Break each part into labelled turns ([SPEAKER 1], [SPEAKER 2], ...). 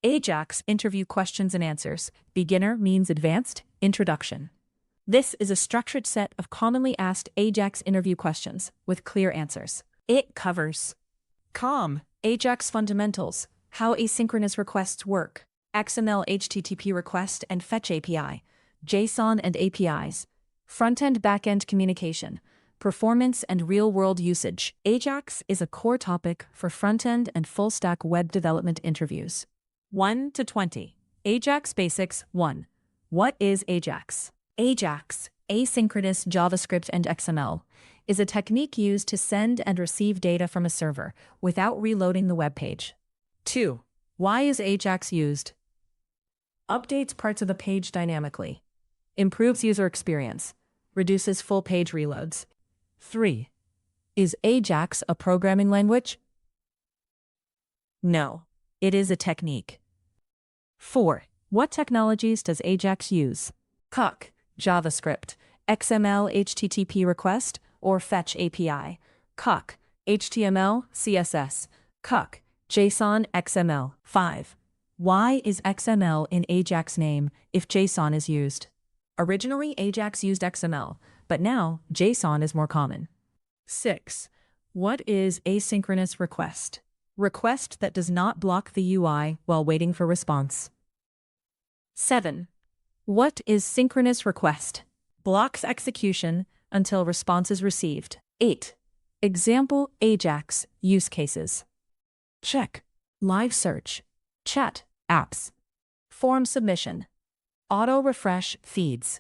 [SPEAKER 1] AJAX interview questions and answers. Beginner means advanced. Introduction. This is a structured set of commonly asked AJAX interview questions with clear answers. It covers AJAX fundamentals, how asynchronous requests work, XML HTTP request and fetch API, JSON and APIs, front-end back-end communication, performance and real-world usage. AJAX is a core topic for front-end and full-stack web development interviews. 1 to 20. AJAX Basics 1. What is AJAX? AJAX, asynchronous JavaScript and XML, is a technique used to send and receive data from a server without reloading the web page. 2. Why is AJAX used? Updates parts of the page dynamically. Improves user experience. Reduces full page reloads. 3. Is AJAX a programming language? No, it is a technique. 4. What technologies does AJAX use? CUC, JavaScript, XML HTTP request or fetch API, CUC, HTML, CSS, CUC, JSON, XML. 5. Why is XML in AJAX name if JSON is used? Originally, AJAX used XML, but now JSON is more common. 6. What is asynchronous request? Request that does not block the UI while waiting for response. 7. What is synchronous request? Blocks execution until response is received. 8. Example AJAX use cases. Check. Live search. Chat apps. Form submission. Auto refresh feeds.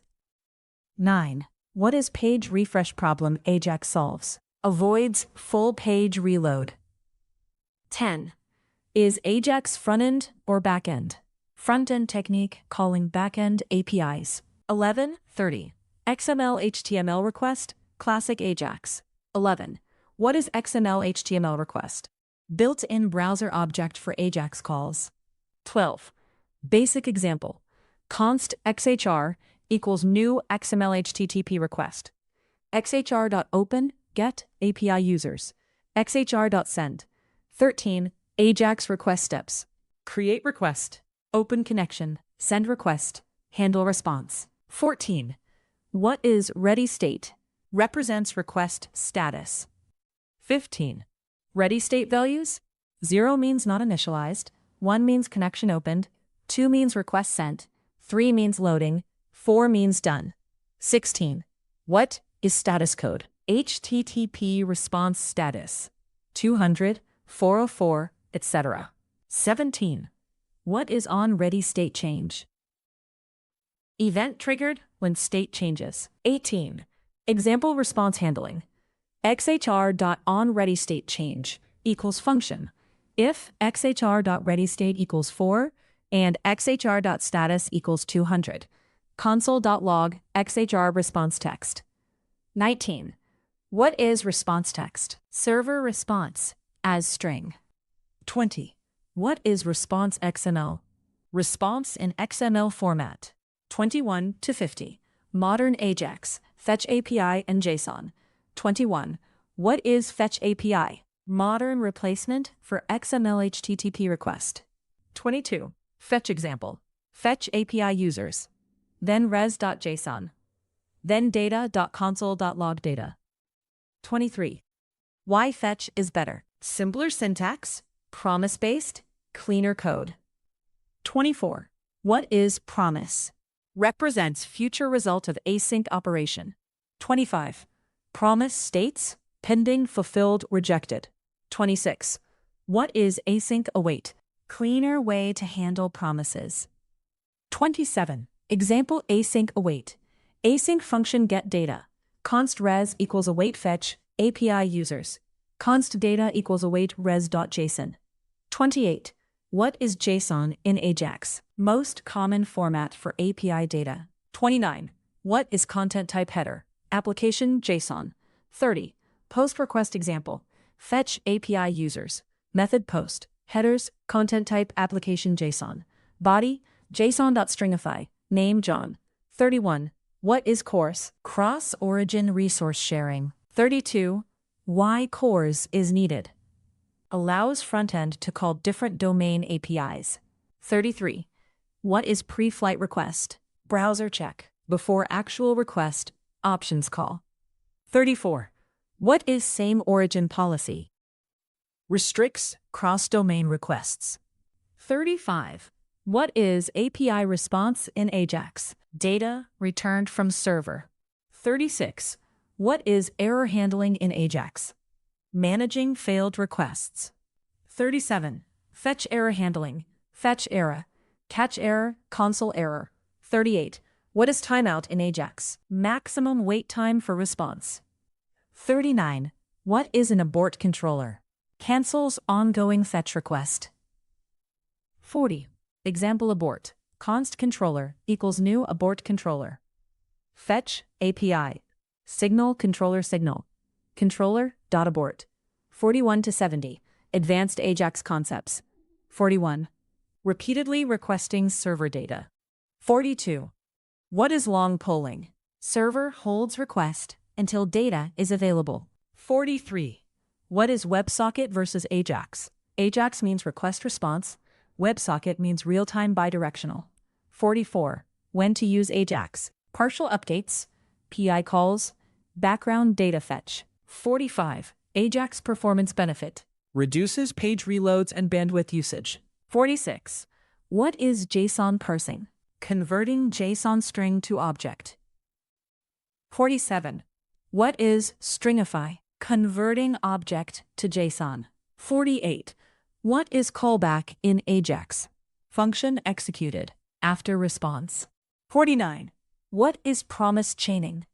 [SPEAKER 1] 9. What is page refresh problem AJAX solves? Avoids full page reload. 10. Is AJAX front-end or back-end? Front-end technique calling back-end APIs. 11:30. XML HTML request, classic AJAX. 11. What is XML HTML request? Built-in browser object for AJAX calls. 12. Basic example. Const XHR equals new XML HTTP request. XHR.open get API users. XHR.send. 13. AJAX request steps. Create request. Open connection. Send request. Handle response. 14. What is ready state? Represents request status. 15. Ready state values? 0 means not initialized. 1 means connection opened. 2 means request sent. 3 means loading. 4 means done. 16. What is status code? HTTP response status. 200, 404, etc. 17. What is on ready state change? Event triggered when state changes. 18. Example response handling. XHR.onReadyStateChange equals function. If XHR.readystate equals 4 and XHR.status equals 200. Console.log XHR response text. 19. What is response text? Server response as string. 20. What is response XML? Response in XML format. 21 to 50. Modern AJAX, fetch API and JSON. 21. What is fetch API? Modern replacement for XML HTTP request. 22. Fetch example. Fetch API users. Then res.json. Then data.console.log data. 23. Why fetch is better? Simpler syntax, promise-based, cleaner code. 24. What is promise? Represents future result of async operation. 25. Promise states, pending, fulfilled, rejected. 26. What is async await? Cleaner way to handle promises. 27. Example async await. Async function get data. Const res equals await fetch, API users. Const data equals await res.json. 28. What is JSON in AJAX? Most common format for API data. 29. What is content type header? Application JSON. 30. Post request example. Fetch API users. Method post. Headers, content type application JSON. Body, JSON.stringify. Name John. 31. What is CORS? Cross-origin resource sharing. 32. Why CORS is needed? Allows frontend to call different domain APIs. 33. What is pre-flight request? Browser check. Before actual request, options call. 34. What is same origin policy? Restricts cross-domain requests. 35. What is API response in AJAX? Data returned from server. 36. What is error handling in AJAX? Managing failed requests. 37. Fetch error handling. Fetch error. Catch error, console error. 38. What is timeout in AJAX? Maximum wait time for response. 39. What is an abort controller? Cancels ongoing fetch request. 40. Example abort. Const controller equals new abort controller. Fetch API. Signal controller signal. Controller.abort. 41 to 70. Advanced AJAX concepts. 41. Repeatedly requesting server data. 42. What is long polling? Server holds request until data is available. 43. What is WebSocket versus AJAX? AJAX means request response. WebSocket means real-time bidirectional. 44. When to use AJAX? Partial updates, PI calls, background data fetch. 45. AJAX performance benefit. Reduces page reloads and bandwidth usage. 46. What is JSON parsing? Converting JSON string to object. 47. What is stringify? Converting object to JSON. 48. What is callback in AJAX? Function executed after response. 49. What is promise chaining?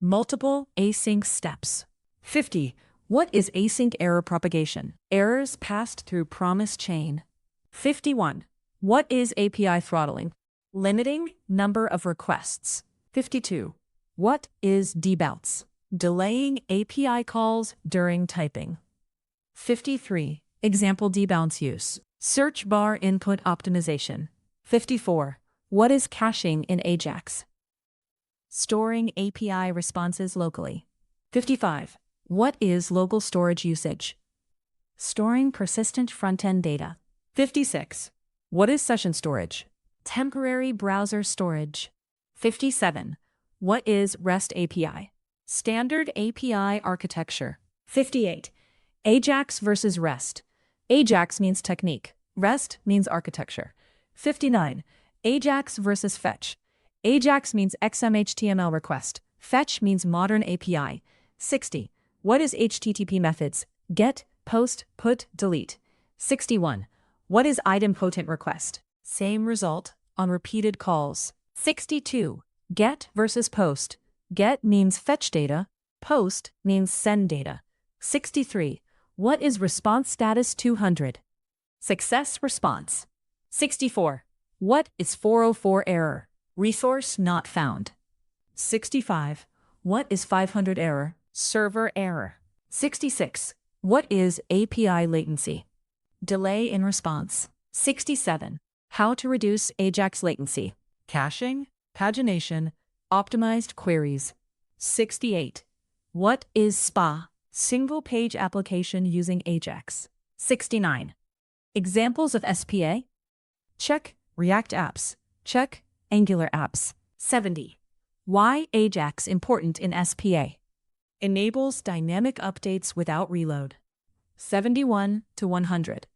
[SPEAKER 1] Multiple async steps. 50. What is async error propagation? Errors passed through promise chain. 51. What is API throttling? Limiting number of requests. 52. What is debounce? Delaying API calls during typing. 53. Example debounce use. Search bar input optimization. 54. What is caching in AJAX? Storing API responses locally. 55. What is local storage usage? Storing persistent front-end data. 56. What is session storage? Temporary browser storage. 57. What is REST API? Standard API architecture. 58. AJAX versus REST. AJAX means technique. REST means architecture. 59. AJAX versus fetch. AJAX means XMLHttpRequest. Request. Fetch means modern API. 60. What is HTTP methods? Get, post, put, delete. 61. What is idempotent request? Same result on repeated calls. 62. Get versus post. Get means fetch data. Post means send data. 63. What is response status 200? Success response. 64. What is 404 error? Resource not found. 65. What is 500 error? Server error. 66. What is API latency? Delay in response. 67. How to reduce AJAX latency. Caching, pagination, optimized queries. 68. What is SPA? Single page application using AJAX. 69. Examples of SPA? Check React apps. Check Angular apps. 70. Why AJAX important in SPA? Enables dynamic updates without reload. 71 to 100.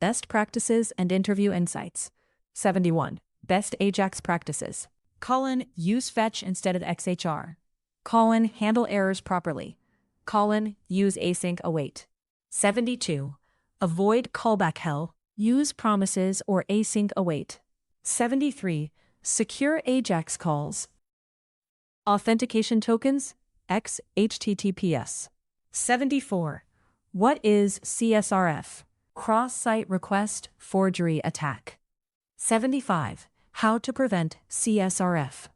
[SPEAKER 1] Best practices and interview insights. 71. Best AJAX practices. Use fetch instead of XHR. Handle errors properly. Use async await. 72. Avoid callback hell. Use promises or async await. 73. Secure AJAX calls. Authentication tokens, XHTTPS. 74. What is CSRF? Cross-site request forgery attack. 75. How to prevent CSRF.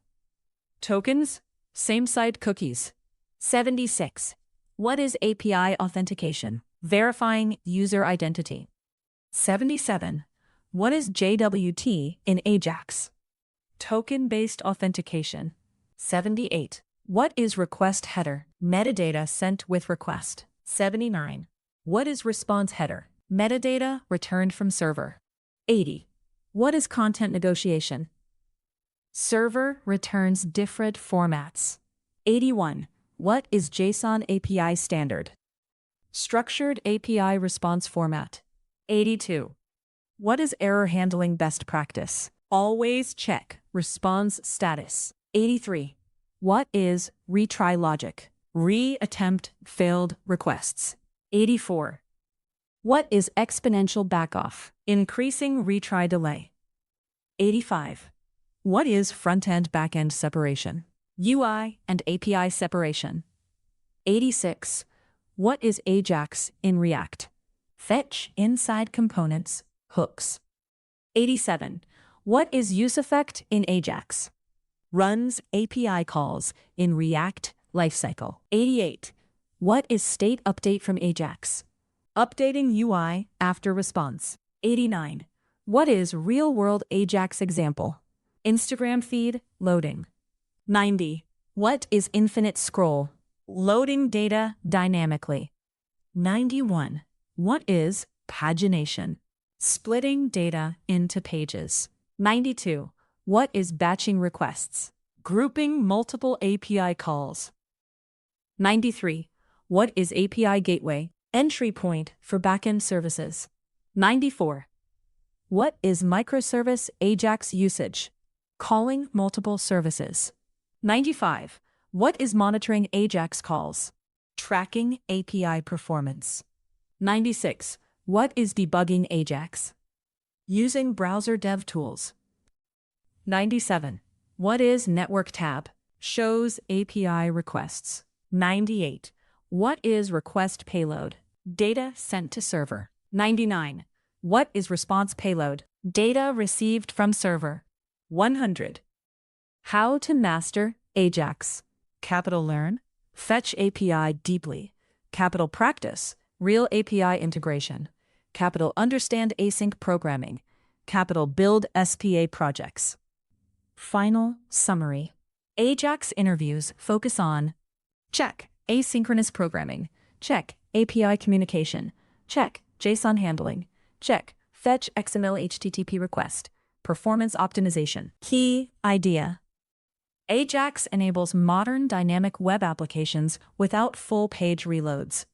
[SPEAKER 1] Tokens, same-site cookies. 76. What is API authentication? Verifying user identity. 77. What is JWT in AJAX? Token-based authentication. 78. What is request header? Metadata sent with request. 79. What is response header? Metadata returned from server. 80. What is content negotiation? Server returns different formats. 81. What is JSON API standard? Structured API response format. 82. What is error handling best practice? Always check response status. 83. What is retry logic? Re-attempt failed requests. 84. What is exponential backoff? Increasing retry delay. 85. What is front-end back-end separation? UI and API separation. 86. What is AJAX in React? Fetch inside components, hooks. 87. What is useEffect in AJAX? Runs API calls in React lifecycle. 88. What is state update from AJAX? Updating UI after response. 89. What is real-world AJAX example? Instagram feed loading. 90. What is infinite scroll? Loading data dynamically. 91. What is pagination? Splitting data into pages. 92. What is batching requests? Grouping multiple API calls. 93. What is API gateway? Entry point for backend services. 94. What is microservice AJAX usage? Calling multiple services. 95. What is monitoring AJAX calls? Tracking API performance. 96. What is debugging AJAX? Using browser dev tools. 97. What is network tab? Shows API requests. 98. What is request payload? Data sent to server. 99. What is response payload? Data received from server. 100. How to master AJAX. Capital Learn, Fetch API deeply. Capital Practice, Real API integration. Capital Understand async programming. Capital Build SPA projects. Final summary. AJAX interviews focus on: check, asynchronous programming. Check, API communication. Check, JSON handling. Check, fetch XML/HTTP request. Performance optimization. Key idea. AJAX enables modern dynamic web applications without full page reloads.